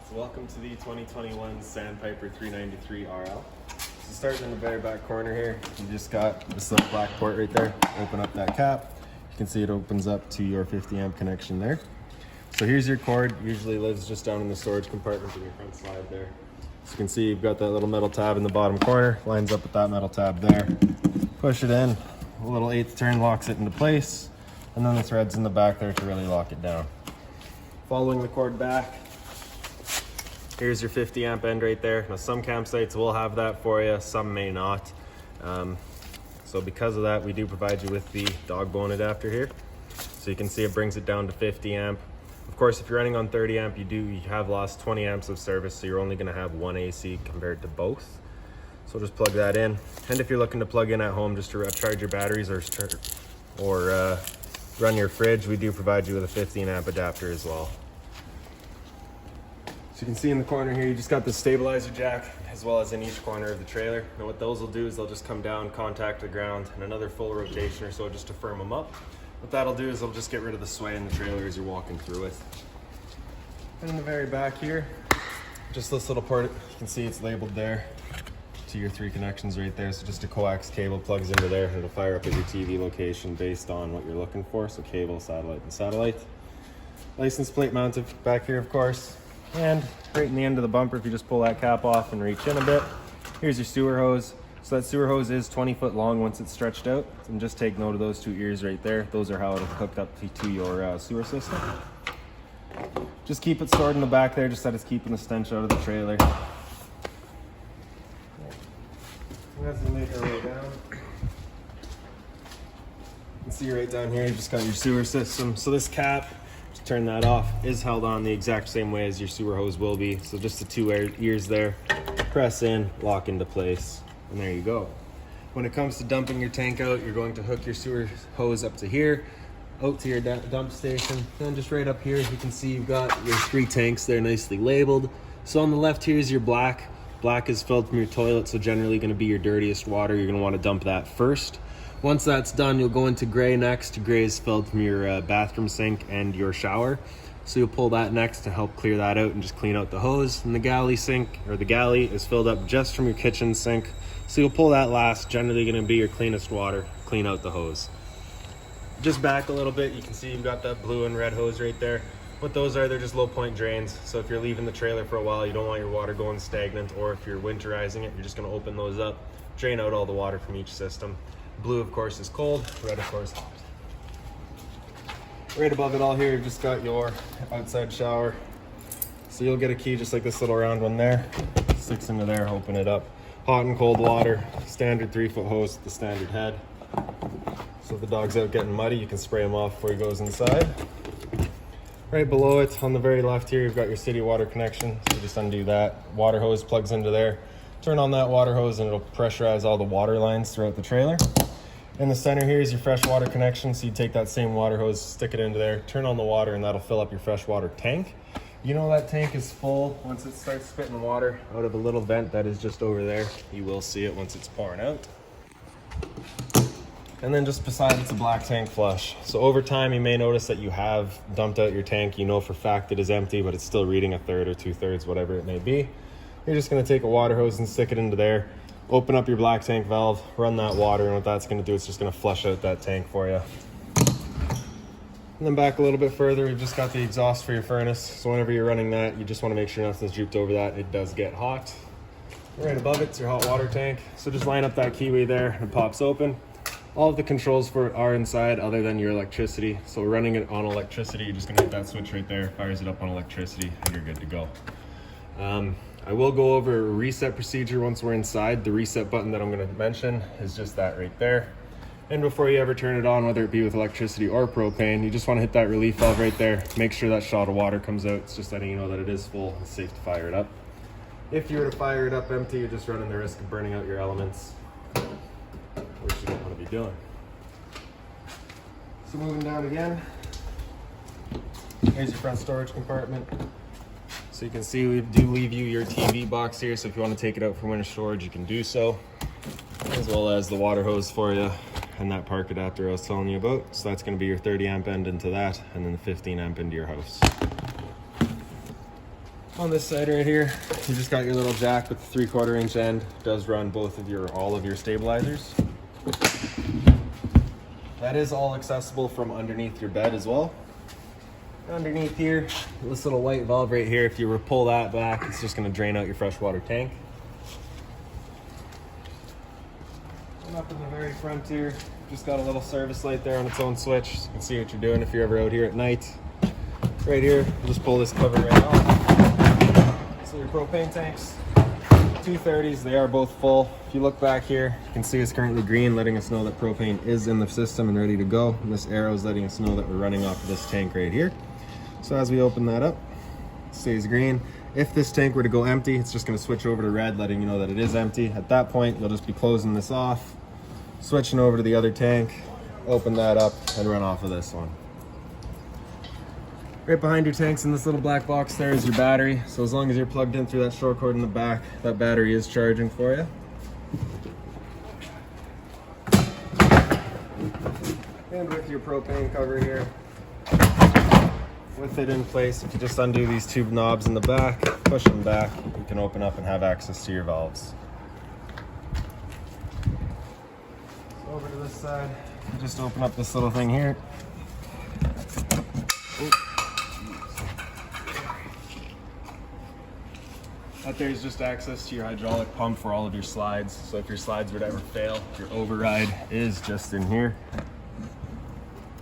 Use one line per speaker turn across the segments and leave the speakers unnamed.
So welcome to the 2021 Sandpiper 393 RL. So starting in the very back corner here, you just got this little black port right there. Open up that cap. You can see it opens up to your 50 amp connection there. So here's your cord. Usually lives just down in the storage compartment in your front slide there. So you can see you've got that little metal tab in the bottom corner, lines up with that metal tab there. Push it in, a little 8th turn locks it into place, and then the threads in the back there to really lock it down. Following the cord back, here's your 50 amp end right there. Now some campsites will have that for you, some may not. So because of that, we do provide you with the dog bone adapter here. So you can see it brings it down to 50 amp. Of course, if you're running on 30 amp, you have lost 20 amps of service, so you're only gonna have one AC compared to both. So just plug that in. And if you're looking to plug in at home just to charge your batteries or run your fridge, we do provide you with a 15 amp adapter as well. So you can see in the corner here, you just got the stabilizer jack as well as in each corner of the trailer. Now what those will do is they'll just come down, contact the ground, and another full rotation or so just to firm them up. What that'll do is they'll just get rid of the sway in the trailer as you're walking through it. And in the very back here, just this little port, you can see it's labeled there to your 3 connections right there. So just a coax cable plugs into there and it'll fire up at your TV location based on what you're looking for. So cable, satellite, and satellite. License plate mounted back here, of course. And right in the end of the bumper, if you just pull that cap off and reach in a bit, here's your sewer hose. So that sewer hose is 20 foot long once it's stretched out. And just take note of those 2 ears right there. Those are how it'll hook up to your sewer system. Just keep it stored in the back there, just that it's keeping the stench out of the trailer. As we make our way down, you can see right down here, you just got your sewer system. So this cap, to turn that off, is held on the exact same way as your sewer hose will be. So just the 2 ears there, press in, lock into place, and there you go. When it comes to dumping your tank out, you're going to hook your sewer hose up to here, out to your dump station. Then just right up here, you can see you've got your 3 tanks there nicely labeled. So on the left here is your black. Black is filled from your toilet, so generally going to be your dirtiest water. You're going to want to dump that first. Once that's done, you'll go into gray next. Gray is filled from your bathroom sink and your shower. So you'll pull that next to help clear that out and just clean out the hose. And the galley sink, or the galley, is filled up just from your kitchen sink. So you'll pull that last, generally going to be your cleanest water, clean out the hose. Just back a little bit, you can see you've got that blue and red hose right there. What those are, they're just low point drains. So if you're leaving the trailer for a while, you don't want your water going stagnant, or if you're winterizing it, you're just gonna open those up, drain out all the water from each system. Blue, of course, is cold, red, of course, hot. Right above it all here, you've just got your outside shower. So you'll get a key just like this little round one there. Sticks into there, open it up. Hot and cold water, standard 3-foot hose with the standard head. So if the dog's out getting muddy, you can spray him off before he goes inside. Right below it, on the very left here, you've got your city water connection. So you just undo that. Water hose plugs into there. Turn on that water hose and it'll pressurize all the water lines throughout the trailer. In the center here is your freshwater connection. So you take that same water hose, stick it into there, turn on the water, and that'll fill up your freshwater tank. You know that tank is full once it starts spitting water out of a little vent that is just over there. You will see it once it's pouring out. And then just beside it's a black tank flush. So over time, you may notice that you have dumped out your tank. You know for a fact it is empty, but it's still reading 1/3 or 2/3, whatever it may be. You're just gonna take a water hose and stick it into there, open up your black tank valve, run that water, and what that's gonna do, it's just gonna flush out that tank for you. And then back a little bit further, we've just got the exhaust for your furnace. So whenever you're running that, you just wanna make sure nothing's drooped over that. It does get hot. Right above it's your hot water tank. So just line up that keyway there and it pops open. All of the controls for it are inside other than your electricity. So running it on electricity, you're just gonna hit that switch right there, fires it up on electricity, and you're good to go. I will go over a reset procedure once we're inside. The reset button that I'm gonna mention is just that right there. And before you ever turn it on, whether it be with electricity or propane, you just wanna hit that relief valve right there. Make sure that shot of water comes out. It's just letting you know that it is full. It's safe to fire it up. If you were to fire it up empty, you're just running the risk of burning out your elements, which you don't want to be doing. So moving down again, here's your front storage compartment. So you can see we do leave you your TV box here, so if you want to take it out for winter storage, you can do so, as well as the water hose for you and that park adapter I was telling you about. So that's going to be your 30 amp end into that, and then the 15 amp into your house. On this side right here, you just got your little jack with the 3/4 inch end. It does run all of your stabilizers. That is all accessible from underneath your bed as well. Underneath here, this little white valve right here, if you were to pull that back, it's just going to drain out your freshwater tank. And up in the very front here, just got a little service light there on its own switch, so you can see what you're doing if you're ever out here at night. Right here, just pull this cover right off. So your propane tanks, 230s, they are both full. If you look back here, you can see it's currently green, letting us know that propane is in the system and ready to go. And this arrow is letting us know that we're running off of this tank right here. So as we open that up, it stays green. If this tank were to go empty, it's just going to switch over to red, letting you know that it is empty. At that point, you'll just be closing this off, switching over to the other tank, open that up, and run off of this one. Right behind your tanks in this little black box there is your battery. So as long as you're plugged in through that short cord in the back, that battery is charging for you. And with your propane cover here, with it in place, if you just undo these two knobs in the back, push them back, you can open up and have access to your valves. So over to this side, you just open up this little thing here. That there is just access to your hydraulic pump for all of your slides. So if your slides would ever fail, your override is just in here.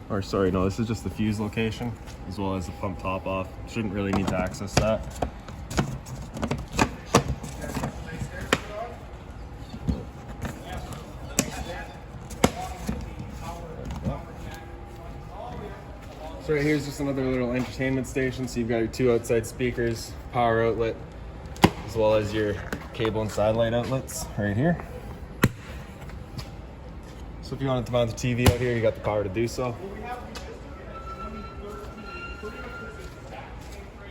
Or sorry, no, this is just the fuse location, as well as the pump top off. Shouldn't really need to access that. So right here's just another little entertainment station. So you've got your two outside speakers, power outlet, as well as your cable and satellite outlets right here. So if you wanted to mount the TV out here, you got the power to do so.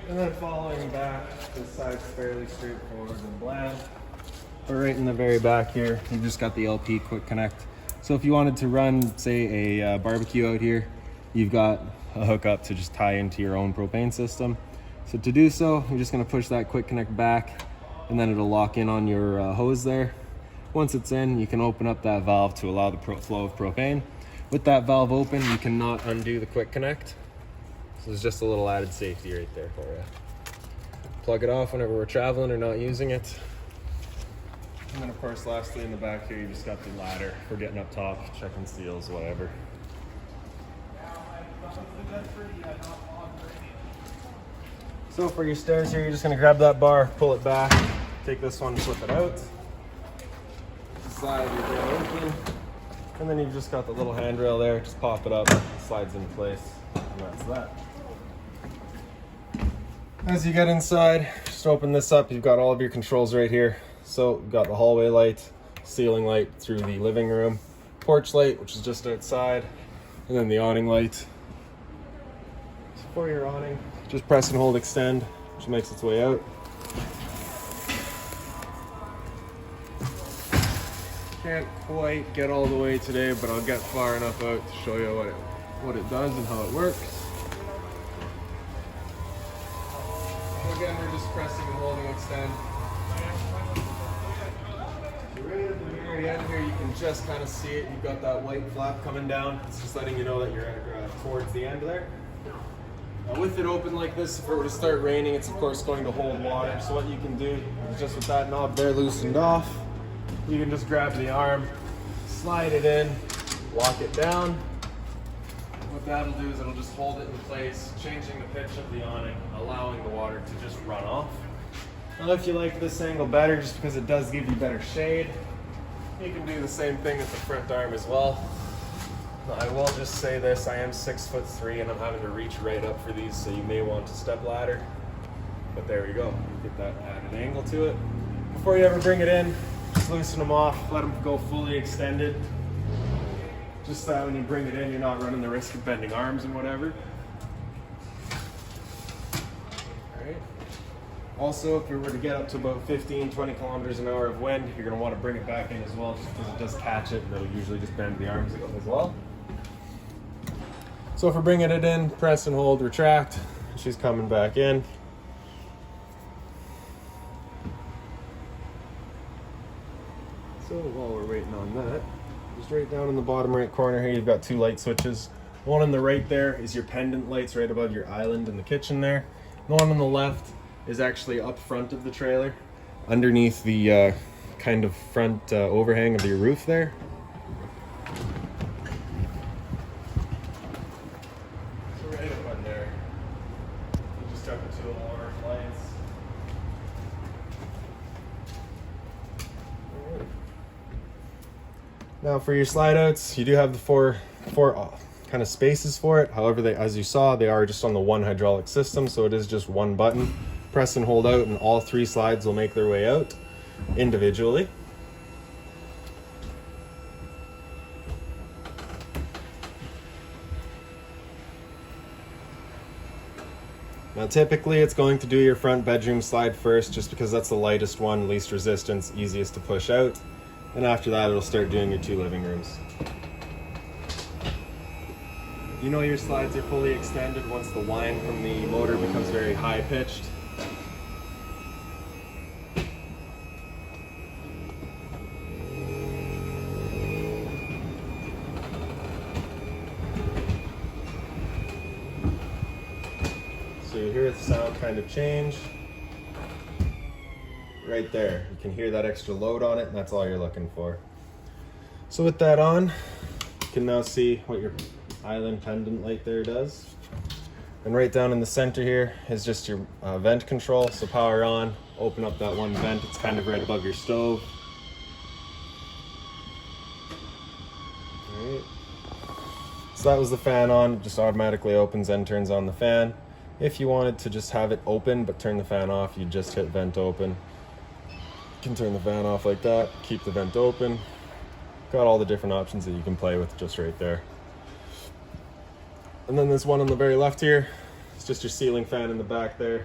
And then following back, this side's fairly straightforward and bland. But right in the very back here, you just got the LP quick connect. So if you wanted to run, say, a barbecue out here, you've got a hookup to just tie into your own propane system. So to do so, you're just gonna push that quick connect back, and then it'll lock in on your hose there. Once it's in, you can open up that valve to allow the flow of propane. With that valve open, you cannot undo the quick connect. So there's just a little added safety right there for you. Plug it off whenever we're traveling or not using it. And then of course, lastly in the back here, you just got the ladder for getting up top, checking seals, whatever. So for your stairs here, you're just gonna grab that bar, pull it back, take this one, flip it out. Slide your door open, and then you've just got the little handrail there, just pop it up, it slides into place, and that's that. As you get inside, just open this up, you've got all of your controls right here. So you've got the hallway light, ceiling light through the living room, porch light, which is just outside, and then the awning light. So for your awning, just press and hold extend, which makes its way out. Can't quite get all the way today, but I'll get far enough out to show you what it does and how it works. So again, we're just pressing and holding extend. Right at the very end here, you can just kind of see it. You've got that white flap coming down. It's just letting you know that you're towards the end there. Now with it open like this, if it were to start raining, it's of course going to hold water. So what you can do is just with that knob there loosened off, you can just grab the arm, slide it in, lock it down. What that'll do is it'll just hold it in place, changing the pitch of the awning, allowing the water to just run off. Now if you like this angle better, just because it does give you better shade, you can do the same thing with the front arm as well. Now, I will just say this, I am 6'3" and I'm having to reach right up for these, so you may want to step ladder. But there we go, get that added angle to it. Before you ever bring it in, just loosen them off, let them go fully extended. Just so that when you bring it in, you're not running the risk of bending arms and whatever. Alright. Also, if you were to get up to about 15, 20 kilometers an hour of wind, you're going to want to bring it back in as well, just because it does catch it, and it'll usually just bend the arms as well. So if we're bringing it in, press and hold, retract. She's coming back in. So while we're waiting on that, just right down in the bottom right corner here, you've got two light switches. The one on the right there is your pendant lights right above your island in the kitchen there. The one on the left is actually up front of the trailer, underneath the kind of front overhang of your roof there. So right up on there, you just have the two alarm lights. Now for your slide outs, you do have the four kind of spaces for it. However, they, as you saw, they are just on the one hydraulic system, so it is just one button. Press and hold out and all three slides will make their way out individually. Now typically it's going to do your front bedroom slide first, just because that's the lightest one, least resistance, easiest to push out. And after that, it'll start doing your two living rooms. You know your slides are fully extended once the whine from the motor becomes very high pitched. So you hear the sound kind of change. Right there, you can hear that extra load on it, and that's all you're looking for. So with that on, you can now see what your island pendant light there does. And right down in the center here is just your vent control. So power on, open up that one vent, it's kind of right above your stove. All right. So that was the fan on, it just automatically opens and turns on the fan. If you wanted to just have it open but turn the fan off, you just hit vent open. You can turn the fan off like that, keep the vent open. Got all the different options that you can play with just right there. And then this one on the very left here, it's just your ceiling fan in the back there.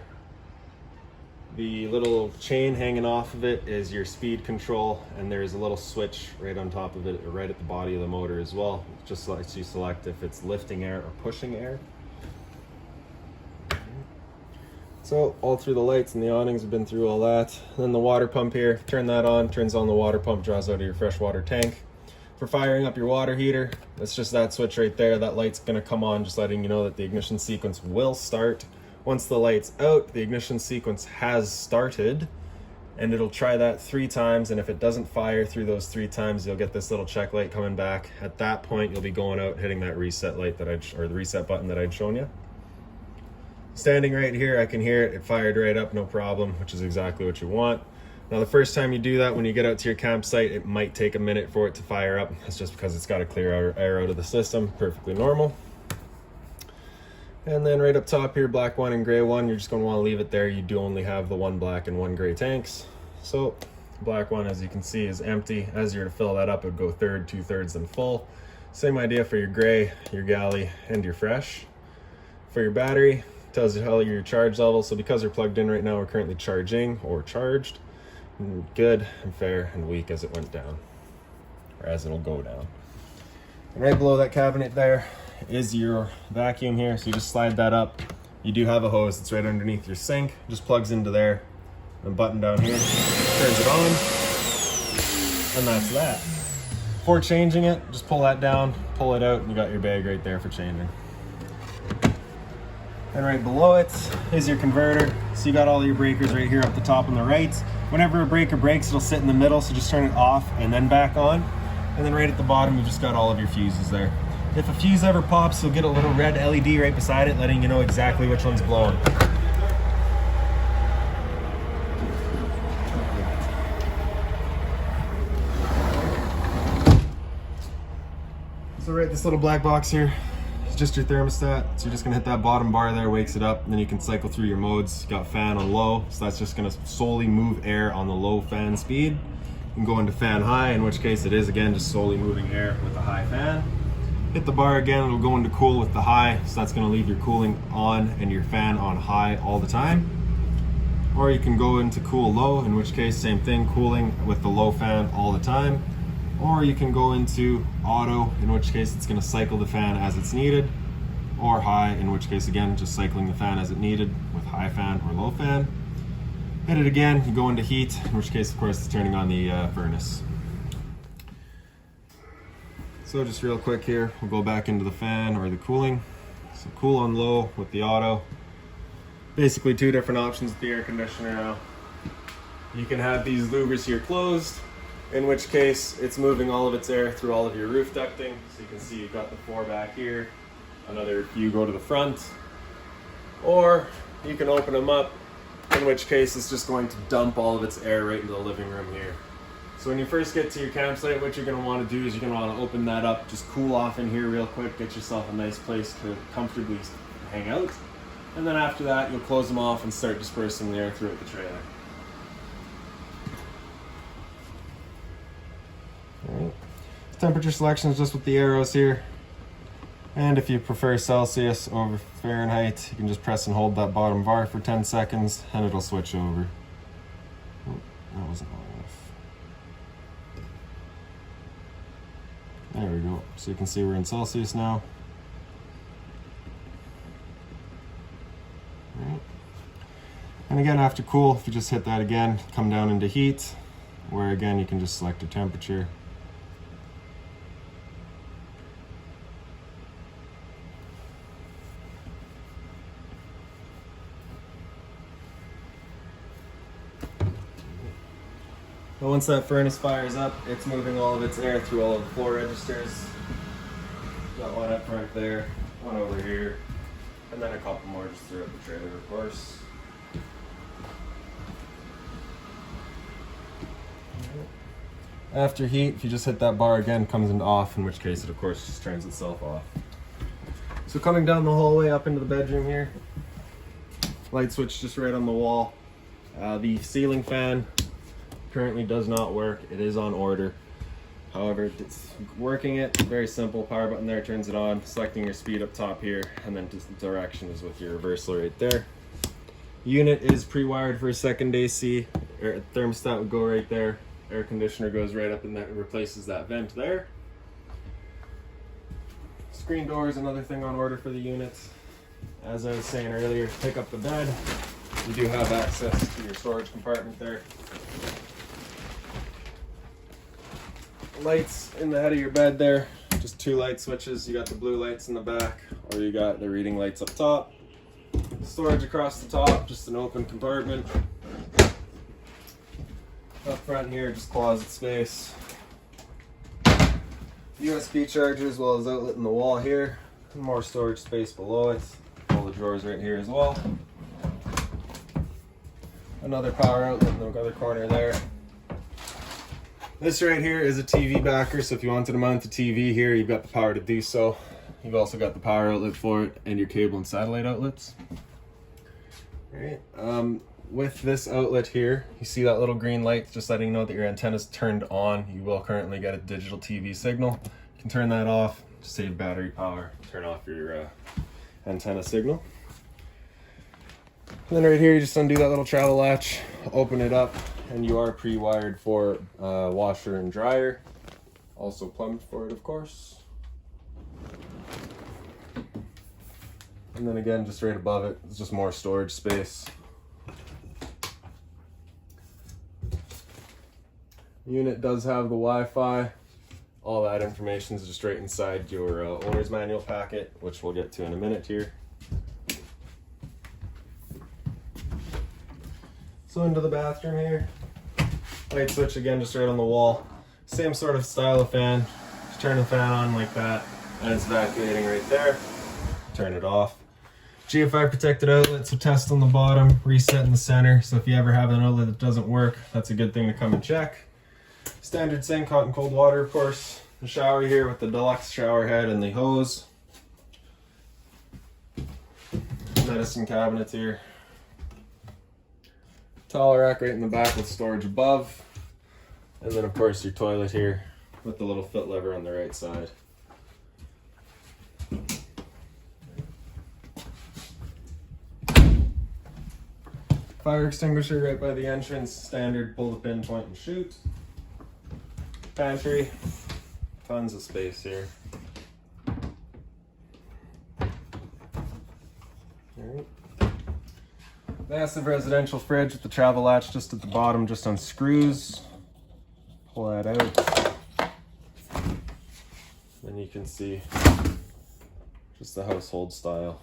The little chain hanging off of it is your speed control, and there's a little switch right on top of it, right at the body of the motor as well. It just lets you select if it's lifting air or pushing air. So all through the lights and the awnings, have been through all that. And then the water pump here, turn that on, turns on the water pump, draws out of your freshwater tank. For firing up your water heater, that's just that switch right there. That light's gonna come on, just letting you know that the ignition sequence will start. Once the light's out, the ignition sequence has started, and it'll try that 3 times, and if it doesn't fire through those 3 times, you'll get this little check light coming back. At that point, you'll be going out, hitting that reset light or the reset button that I'd shown you. Standing right here, I can hear it. It fired right up, no problem, which is exactly what you want. Now, the first time you do that, when you get out to your campsite, it might take a minute for it to fire up. That's just because it's got to clear air out of the system. Perfectly normal. And then right up top here, black one and gray one, you're just going to want to leave it there. You do only have the one black and one gray tanks. So black one, as you can see, is empty. As you're to fill that up, it would go 1/3, 2/3, and full. Same idea for your gray, your galley, and your fresh. For your battery, tells you how your charge level. So because we're plugged in right now, we're currently charging or charged. Good and fair and weak as it went down, or as it'll go down. And right below that cabinet there is your vacuum here. So you just slide that up. You do have a hose that's right underneath your sink. Just plugs into there. And button down here turns it on. And that's that. Before changing it, just pull that down, pull it out, and you got your bag right there for changing. And right below it is your converter. So you got all your breakers right here up the top on the right. Whenever a breaker breaks, it'll sit in the middle, so just turn it off and then back on. And then right at the bottom, you just got all of your fuses there. If a fuse ever pops, you'll get a little red LED right beside it, letting you know exactly which one's blowing. So right, this little black box here, just your thermostat. So you're just gonna hit that bottom bar there, wakes it up, and then you can cycle through your modes. You got fan on low, so that's just gonna solely move air on the low fan speed. You can go into fan high, in which case it is again just solely moving air with a high fan. Hit the bar again, it'll go into cool with the high, so that's gonna leave your cooling on and your fan on high all the time. Or you can go into cool low, in which case same thing, cooling with the low fan all the time. Or you can go into auto, in which case it's going to cycle the fan as it's needed, or high, in which case again just cycling the fan as it needed with high fan or low fan. Hit it again, you go into heat, in which case of course it's turning on the furnace. So just real quick here, we'll go back into the fan or the cooling. So cool on low with the auto. Basically two different options with the air conditioner now. You can have these louvers here closed, in which case it's moving all of its air through all of your roof ducting. So you can see you've got the 4 back here, another few go to the front. Or you can open them up, in which case it's just going to dump all of its air right into the living room here. So when you first get to your campsite, what you're going to want to do is you're going to want to open that up, just cool off in here real quick, get yourself a nice place to comfortably hang out. And then after that, you'll close them off and start dispersing the air throughout the trailer. Alright. Temperature selection is just with the arrows here. And if you prefer Celsius over Fahrenheit, you can just press and hold that bottom bar for 10 seconds and it'll switch over. Oh, that wasn't long enough. There we go. So you can see we're in Celsius now. Right. And again, after cool, if you just hit that again, come down into heat, where again you can just select a temperature. But once that furnace fires up, it's moving all of its air through all of the floor registers. Got one up front there, one over here, and then a couple more just throughout the trailer, of course. After heat, if you just hit that bar again, it comes into off, in which case it of course just turns itself off. So coming down the hallway up into the bedroom here, light switch just right on the wall. The ceiling fan currently does not work. It is on order. However, it's working it. Very simple. Power button there turns it on. Selecting your speed up top here, and then just the direction is with your reversal right there. Unit is pre-wired for a second AC. Thermostat would go right there. Air conditioner goes right up in there and replaces that vent there. Screen door is another thing on order for the units. As I was saying earlier, pick up the bed. You do have access to your storage compartment there. Lights in the head of your bed there, just 2 light switches. You got the blue lights in the back, or you got the reading lights up top. Storage across the top, just an open compartment. Up front here, just closet space. USB charger as well as outlet in the wall here. More storage space below it. All the drawers right here as well. Another power outlet in the other corner there. This right here is a TV backer, so if you wanted to mount the TV here, you've got the power to do so. You've also got the power outlet for it and your cable and satellite outlets. Alright, with this outlet here, you see that little green light just letting you know that your antenna's turned on. You will currently get a digital TV signal. You can turn that off to save battery power, turn off your antenna signal. And then right here, you just undo that little travel latch, open it up, and you are pre-wired for washer and dryer. Also plumbed for it, of course. And then again, just right above it, it's just more storage space. Unit does have the Wi-Fi. All that information is just right inside your owner's manual packet, which we'll get to in a minute here. So into the bathroom here. Light switch again, just right on the wall. Same sort of style of fan. Just turn the fan on like that, and it's evacuating right there. Turn it off. GFI protected outlet, so test on the bottom, reset in the center. So if you ever have an outlet that doesn't work, that's a good thing to come and check. Standard sink, hot and cold water, of course. The shower here with the deluxe shower head and the hose. Medicine cabinets here. Towel rack right in the back with storage above. And then of course your toilet here with the little foot lever on the right side. Fire extinguisher right by the entrance, standard pull the pin, point and shoot. Pantry, tons of space here. Alright. Massive residential fridge with the travel latch just at the bottom, just on screws. Pull that out. And you can see just the household style.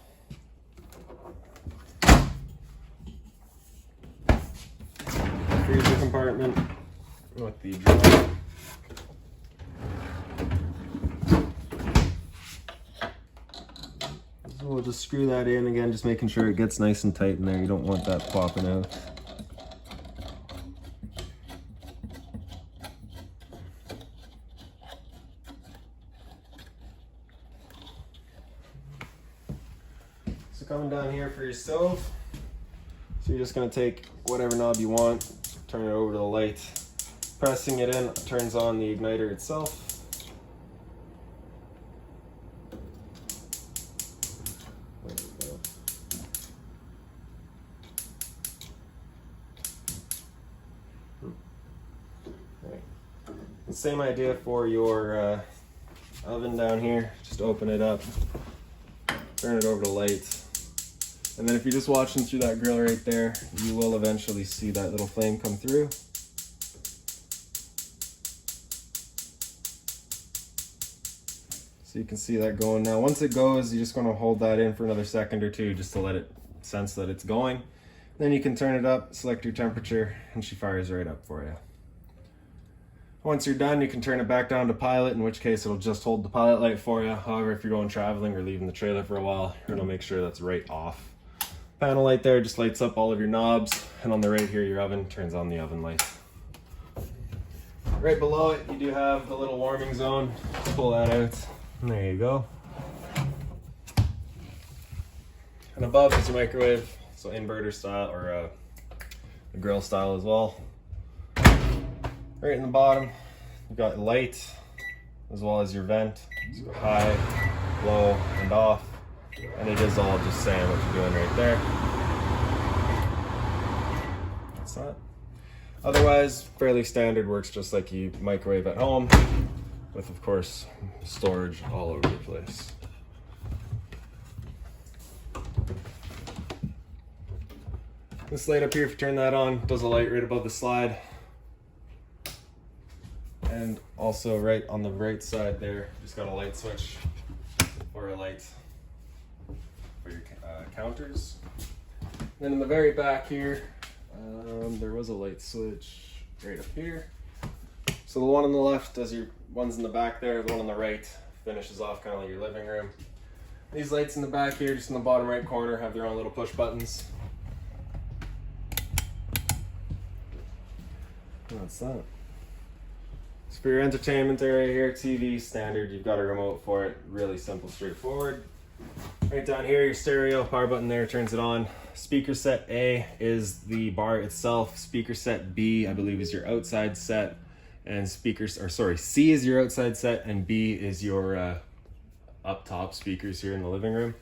Freezer compartment with the drawer. So we'll just screw that in again, just making sure it gets nice and tight in there. You don't want that popping out. So coming down here for your stove, so you're just going to take whatever knob you want, turn it over to the light. Pressing it in turns on the igniter itself. There we go. Right. The same idea for your oven down here. Just open it up, turn it over to light. And then if you're just watching through that grill right there, you will eventually see that little flame come through. So you can see that going. Now once it goes, you're just going to hold that in for another second or two just to let it sense that it's going. Then you can turn it up, select your temperature, and she fires right up for you. Once you're done, you can turn it back down to pilot, in which case it'll just hold the pilot light for you. However, if you're going traveling or leaving the trailer for a while, you're going to make sure that's right off. Panel light there just lights up all of your knobs, and on the right here, your oven turns on the oven light. Right below it, you do have the little warming zone. Pull that out, and there you go. And above is your microwave, so inverter style or a grill style as well. Right in the bottom, you've got light as well as your vent. So high, low, and off. And it is all just saying what you're doing right there. That's that. Otherwise, fairly standard, works just like you microwave at home, with of course storage all over the place. This light up here, if you turn that on, does a light right above the slide. And also right on the right side there, just got a light switch or a light for your counters. Then in the very back here, there was a light switch right up here. So the one on the left does your ones in the back there, the one on the right finishes off kind of like your living room. These lights in the back here, just in the bottom right corner, have their own little push buttons. And that's that. So for your entertainment area here, TV, standard, you've got a remote for it. Really simple, straightforward. Right down here, your stereo, power button there turns it on. Speaker set A is the bar itself. Speaker set B, I believe, is your outside set. And C is your outside set, and B is your up top speakers here in the living room.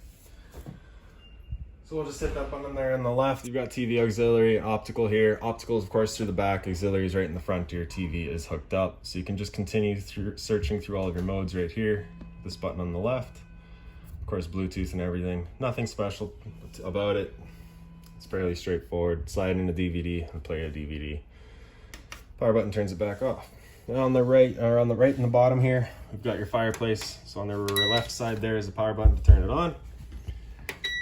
So we'll just hit that button there on the left. You've got TV auxiliary, optical here. Optical is of course through the back, auxiliary is right in the front. Your TV is hooked up. So you can just continue searching through all of your modes right here. This button on the left. Of course, Bluetooth and everything. Nothing special about it. It's fairly straightforward. Slide in a DVD and play a DVD. Power button turns it back off. Now on the right in the bottom here, we've got your fireplace. So on the left side there is the power button to turn it on.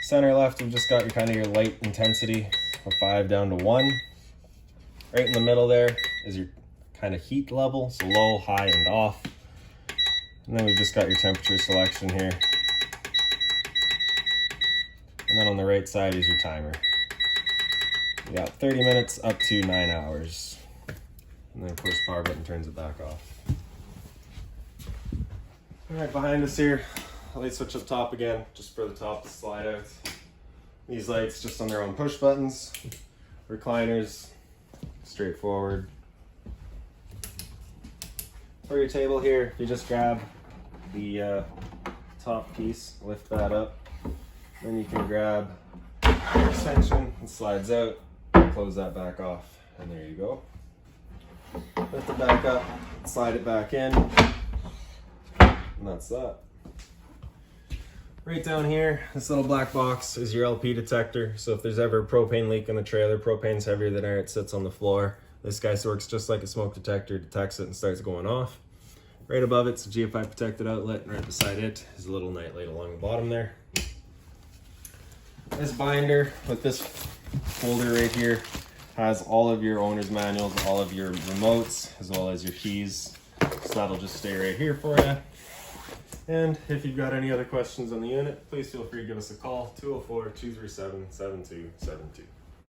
Center left, we've just got your kind of your light intensity from 5 down to 1. Right in the middle there is your kind of heat level, so low, high, and off. And then we've just got your temperature selection here. And then on the right side is your timer. You got 30 minutes up to 9 hours. And then of course power button turns it back off. All right, behind us here, light switch up top again, just for the top to slide out. These lights just on their own push buttons. Recliners, straightforward. For your table here, you just grab the top piece, lift that up. Then you can grab the extension, it slides out, close that back off, and there you go. Lift it back up, slide it back in, and that's that. Right down here, this little black box is your LP detector. So if there's ever a propane leak in the trailer, propane's heavier than air, it sits on the floor. This guy works just like a smoke detector, detects it and starts going off. Right above it's a GFI protected outlet, and right beside it is a little night light along the bottom there. This binder with this folder right here has all of your owner's manuals, all of your remotes, as well as your keys. So that'll just stay right here for you. And if you've got any other questions on the unit, please feel free to give us a call, 204-237-7272.